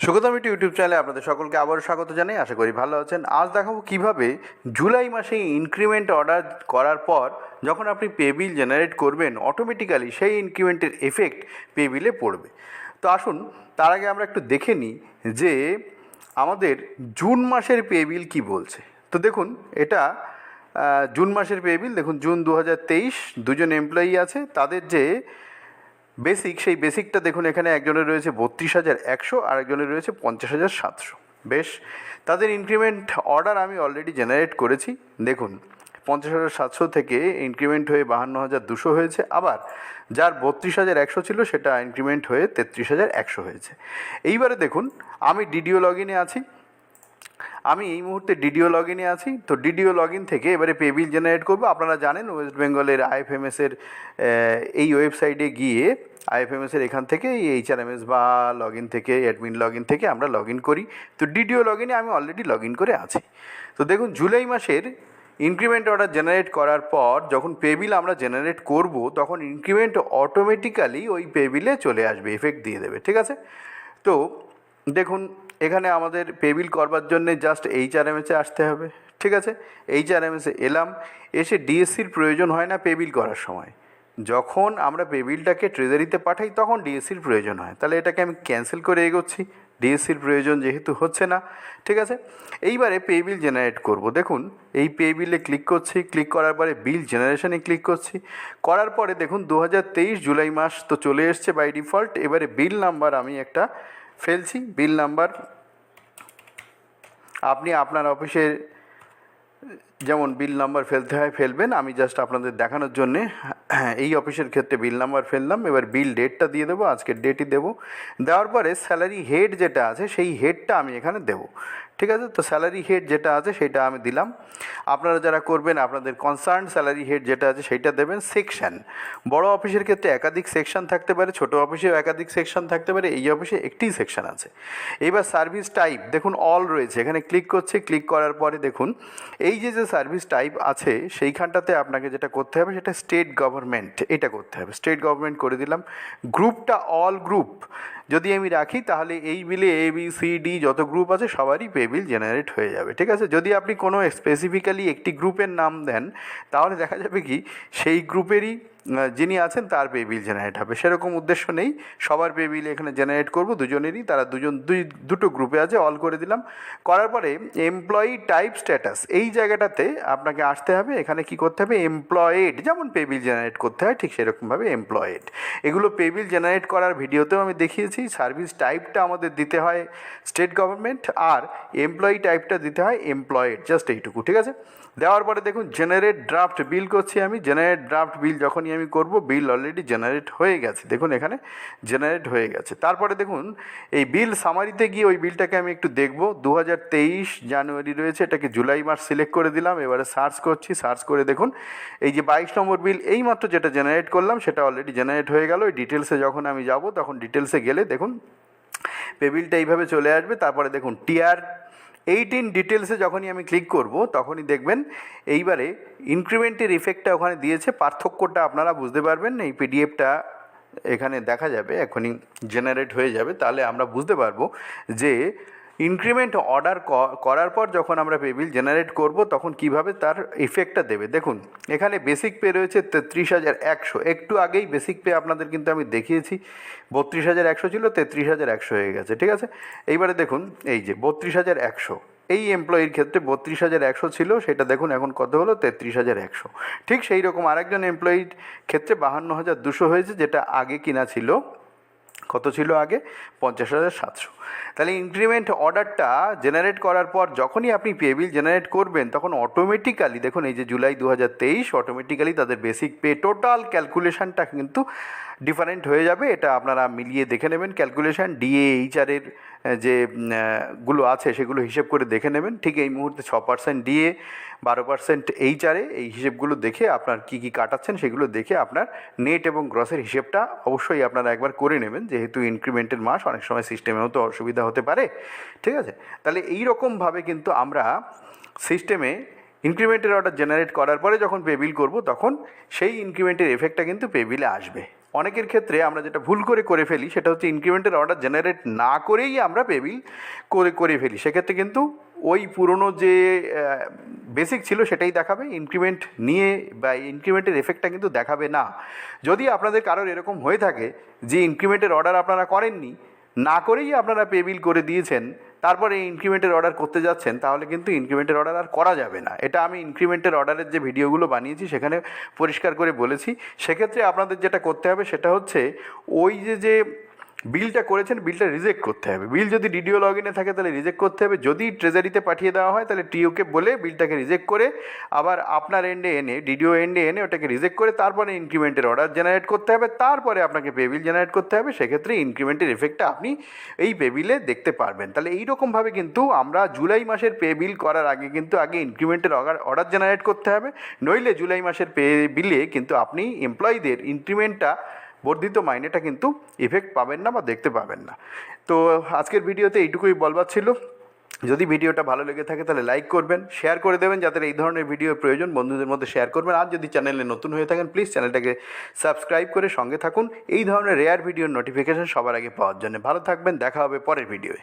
Sugata YouTube চ্যানেলে আপনাদের সকলকে আবারও স্বাগত জানাই। আশা করি ভালো আছেন। আজ দেখাবো কিভাবে জুলাই মাসে ইনক্রিমেন্ট অর্ডার করার পর যখন আপনি পে বিল জেনারেট করবেন অটোমেটিক্যালি সেই ইনক্রিমেন্টের এফেক্ট পে বিলে পড়বে। তো আসুন তার আগে আমরা একটু দেখে নিই যে আমাদের জুন মাসের পে বিল কী বলছে। তো দেখুন এটা জুন মাসের পে বিল। দেখুন জুন 2023 দুজন এমপ্লয়ি আছে, তাদের যে বেসিক সেই বেসিকটা দেখুন এখানে একজনের রয়েছে 32,100 আর একজনের রয়েছে 50,700। বেশ, তাদের ইনক্রিমেন্ট অর্ডার আমি অলরেডি জেনারেট করেছি। দেখুন 50,700 থেকে ইনক্রিমেন্ট হয়ে 52,200 হয়েছে, আবার যার 32,100 ছিল সেটা ইনক্রিমেন্ট হয়ে 33,100 হয়েছে। এইবারে দেখুন আমি ডিডিও লগ ইনে আছি, আমি এই মুহূর্তে ডিডিও লগ ইনে আছি। তো ডিডিও লগ ইন থেকে এবারে পে বিল জেনারেট করবো। আপনারা জানেন ওয়েস্ট বেঙ্গলের আইএফএমএসের এই ওয়েবসাইটে গিয়ে আইএফএমএসের এখান থেকে এই এইচআরএমএস বা লগ ইন থেকে অ্যাডমিন লগ ইন থেকে আমরা লগ ইন করি। তো ডিডিও লগ ইনে আমি অলরেডি লগ ইন করে আছি। তো দেখুন জুলাই মাসের ইনক্রিমেন্ট অর্ডার জেনারেট করার পর যখন পে বিল আমরা জেনারেট করব তখন ইনক্রিমেন্ট অটোমেটিক্যালি ওই পে বিলে চলে আসবে, এফেক্ট দিয়ে দেবে। ঠিক আছে, তো দেখুন এখানে আমাদের পে বিল করবার জন্য জাস্ট এইচআরএমএসে আসতে হবে। ঠিক আছে, এইচআরএমএসে এলাম, এসে ডিএসসির প্রয়োজন হয় না পে বিল করার সময়। যখন আমরা পে বিলটাকে ট্রেজারিতে পাঠাই তখন ডিএসসির প্রয়োজন হয়। তাহলে এটাকে আমি ক্যান্সেল করে এগোচ্ছি, ডিএসসির প্রয়োজন যেহেতু হচ্ছে না। ঠিক আছে, এইবারে পে বিল জেনারেট করব। দেখুন এই পে বিলে ক্লিক করছি, ক্লিক করার পরে বিল জেনারেশনে ক্লিক করছি। করার পরে দেখুন 2023 জুলাই মাস তো চলে এসছে বাই ডিফল্ট। এবারে বিল নাম্বার আমি একটা ফেলছি। বিল নাম্বার আপনি আপনার অফিসে যেমন বিল নাম্বার ফেলতে হয় ফেলবেন, আমি জাস্ট আপনাদের দেখানোর জন্যে এই অফিসের ক্ষেত্রে বিল নাম্বার ফেললাম। এবার বিল ডেটটা দিয়ে দেবো, আজকের ডেটই দেবো। দেওয়ার পরে স্যালারি হেড যেটা আছে সেই হেডটা আমি এখানে দেবো। ঠিক আছে, তো স্যালারি হেড যেটা আছে সেটা আমি দিলাম। আপনারা যারা করবেন আপনাদের কনসার্ন স্যালারি হেড যেটা আছে সেইটা দেবেন। সেকশন, বড় অফিসের ক্ষেত্রে একাধিক সেকশন থাকতে পারে, ছোট অফিসেও একাধিক সেকশন থাকতে পারে, এই অফিসে একটিই সেকশন আছে। এবার সার্ভিস টাইপ দেখুন অল রয়েছে, এখানে ক্লিক করছে। ক্লিক করার পরে দেখুন এই যে সার্ভিস টাইপ আছে সেইখানটাতে আপনাকে যেটা করতে হবে সেটা স্টেট গভর্নমেন্ট, এটা করতে হবে। স্টেট গভর্নমেন্ট করে দিলাম। গ্রুপটা অল গ্রুপ যদি আমি রাখি তাহলে এই বিলে এ বি সি ডি যত গ্রুপ আছে সবারই পে বিল জেনারেট হয়ে যাবে। ঠিক আছে, যদি আপনি কোনো স্পেসিফিক্যালি একটি গ্রুপের নাম দেন তাহলে দেখা যাবে কি সেই গ্রুপেরই যিনি আছেন তার পে বিল জেনারেট হবে। সেরকম উদ্দেশ্য নেই, সবার পে বিল এখানে জেনারেট করব দুজনেরই। তারা দুটো গ্রুপে আছে, অল করে দিলাম। করার পরে এমপ্লয়ি টাইপ স্ট্যাটাস এই জায়গাটাতে আপনাকে আসতে হবে। এখানে কি করতে হবে, এমপ্লয়েড যেমন পে বিল জেনারেট করতে হয় ঠিক সেরকমভাবে এমপ্লয়েড। এগুলো পে বিল জেনারেট করার ভিডিওতেও আমি দেখিয়েছি। সার্ভিস টাইপটা আমাদের দিতে হয় স্টেট গভর্নমেন্ট আর এমপ্লয়ি টাইপটা দিতে হয় এমপ্লয়েড, জাস্ট এইটুকু। ঠিক আছে, দেওয়ার পরে দেখুন জেনারেট ড্রাফট বিল করছি আমি। জেনারেট ড্রাফট বিল যখনই আমি করব বিল অলরেডি জেনারেট হয়ে গেছে। দেখুন এখানে জেনারেট হয়ে গেছে। তারপরে দেখুন এই বিল সামারিতে গিয়ে ওই বিলটাকে আমি একটু দেখব। 2023 জানুয়ারি রয়েছে, এটাকে জুলাই মাস সিলেক্ট করে দিলাম। এবারে সার্চ করছি, সার্চ করে দেখুন এই যে 22 নম্বর বিল এইমাত্র যেটা জেনারেট করলাম সেটা অলরেডি জেনারেট হয়ে গেল। ওই ডিটেলসে যখন আমি যাব তখন ডিটেলসে গেলে দেখুন পে বিলটা এইভাবে চলে আসবে। তারপরে দেখুন টিআর 18 ডিটেলসে যখনই আমি ক্লিক করব তখনই দেখবেন এইবারে ইনক্রিমেন্টের ইফেক্টটা ওখানে দিয়েছে। পার্থক্যটা আপনারা বুঝতে পারবেন, এই পিডিএফটা এখানে দেখা যাবে, এখনই জেনারেট হয়ে যাবে। তাহলে আমরা বুঝতে পারবো যে ইনক্রিমেন্ট অর্ডার করার পর যখন আমরা পে বিল জেনারেট করব তখন কিভাবে তার ইফেক্টটা দেবে। দেখুন এখানে বেসিক পে রয়েছে 33,100। একটু আগেই বেসিক পে আপনাদের কিন্তু আমি দেখিয়েছি, 32,100 ছিল, 33,100 হয়ে গেছে। ঠিক আছে, এইবারে দেখুন এই যে 32,100 এই এমপ্লয়ির ক্ষেত্রে 32,100 ছিল, সেটা দেখুন এখন কত হলো 33,100। ঠিক সেই রকম আরেকজন এমপ্লয়ির ক্ষেত্রে 52,200 হয়েছে, যেটা আগে কিনা ছিল কত ছিল আগে 50,700। তাহলে ইনক্রিমেন্ট অর্ডারটা জেনারেট করার পর যখনই আপনি পে বিল জেনারেট করবেন তখন অটোমেটিক্যালি দেখুন এই যে জুলাই 2023 অটোমেটিক্যালি তাদের বেসিক পে টোটাল ক্যালকুলেশনটা কিন্তু ডিফারেন্ট হয়ে যাবে। এটা আপনারা মিলিয়ে দেখে নেবেন ক্যালকুলেশন, ডিএ এইচআরের যে গুলো আছে সেগুলো হিসেব করে দেখে নেবেন। ঠিক এই মুহূর্তে 6% ডিএ, 12% এইচআরে, এই হিসেবগুলো দেখে আপনার কী কী কাটাচ্ছেন সেগুলো দেখে আপনার নেট এবং গ্রসের হিসেবটা অবশ্যই আপনারা একবার করে নেবেন, যেহেতু ইনক্রিমেন্টের মাস অনেক সময় সিস্টেমেও তো অসুবিধা হতে পারে। ঠিক আছে, তাহলে এই রকমভাবে কিন্তু আমরা সিস্টেমে ইনক্রিমেন্টের অর্ডার জেনারেট করার পরে যখন পে বিল করব তখন সেই ইনক্রিমেন্টের এফেক্টটা কিন্তু পে বিলে আসবে। অনেকের ক্ষেত্রে আমরা যেটা ভুল করে ফেলি সেটা হচ্ছে ইনক্রিমেন্টের অর্ডার জেনারেট না করেই আমরা পে বিল করে ফেলি। সেক্ষেত্রে কিন্তু ওই পুরনো যে বেসিক ছিল সেটাই দেখাবে, ইনক্রিমেন্ট নিয়ে বা ইনক্রিমেন্টের এফেক্টটা কিন্তু দেখাবে না। যদি আপনাদের কারোর এরকম হয়ে থাকে যে ইনক্রিমেন্টের অর্ডার আপনারা করেননি, না করেই আপনারা পে বিল করে দিয়েছেন, তারপরে ইনক্রিমেন্টের অর্ডার করতে যাচ্ছেন, তাহলে কিন্তু ইনক্রিমেন্টের অর্ডার আর করা যাবে না। এটা আমি ইনক্রিমেন্টের অর্ডারের যে ভিডিওগুলো বানিয়েছি সেখানে পরিষ্কার করে বলেছি। সেক্ষেত্রে আপনাদের যেটা করতে হবে সেটা হচ্ছে ওই যে বিলটা করেছেন বিলটা রিজেক্ট করতে হবে। বিল যদি ডিডিও লগ ইনে থাকে তাহলে রিজেক্ট করতে হবে, যদি ট্রেজারিতে পাঠিয়ে দেওয়া হয় তাহলে টিওকে বলে বিলটাকে রিজেক্ট করে আবার আপনার এন্ডে এনে ডিডিও এন্ডে এনে ওটাকে রিজেক্ট করে তারপরে ইনক্রিমেন্টের অর্ডার জেনারেট করতে হবে, তারপরে আপনাকে পে বিল জেনারেট করতে হবে। সেক্ষেত্রে ইনক্রিমেন্টের এফেক্টটা আপনি এই পে বিলে দেখতে পারবেন। তাহলে এইরকমভাবে কিন্তু আমরা জুলাই মাসের পে বিল করার আগে কিন্তু আগে ইনক্রিমেন্টের অর্ডার জেনারেট করতে হবে, নইলে জুলাই মাসের পে বিলে কিন্তু আপনি এমপ্লয়ীদের ইনক্রিমেন্টটা বর্ধিত মাইনেটা কিন্তু ইফেক্ট পাবেন না বা দেখতে পাবেন না। তো আজকের ভিডিওতে এইটুকুই বলবার ছিল। যদি ভিডিওটা ভালো লেগে থাকে তাহলে লাইক করবেন, শেয়ার করে দেবেন, যাদের এই ধরনের ভিডিওর প্রয়োজন বন্ধুদের মধ্যে শেয়ার করবেন। আর যদি চ্যানেলে নতুন হয়ে থাকেন প্লিজ চ্যানেলটাকে সাবস্ক্রাইব করে সঙ্গে থাকুন এই ধরনের রেয়ার ভিডিওর নোটিফিকেশান সবার আগে পাওয়ার জন্য। ভালো থাকবেন, দেখা হবে পরের ভিডিওয়ে।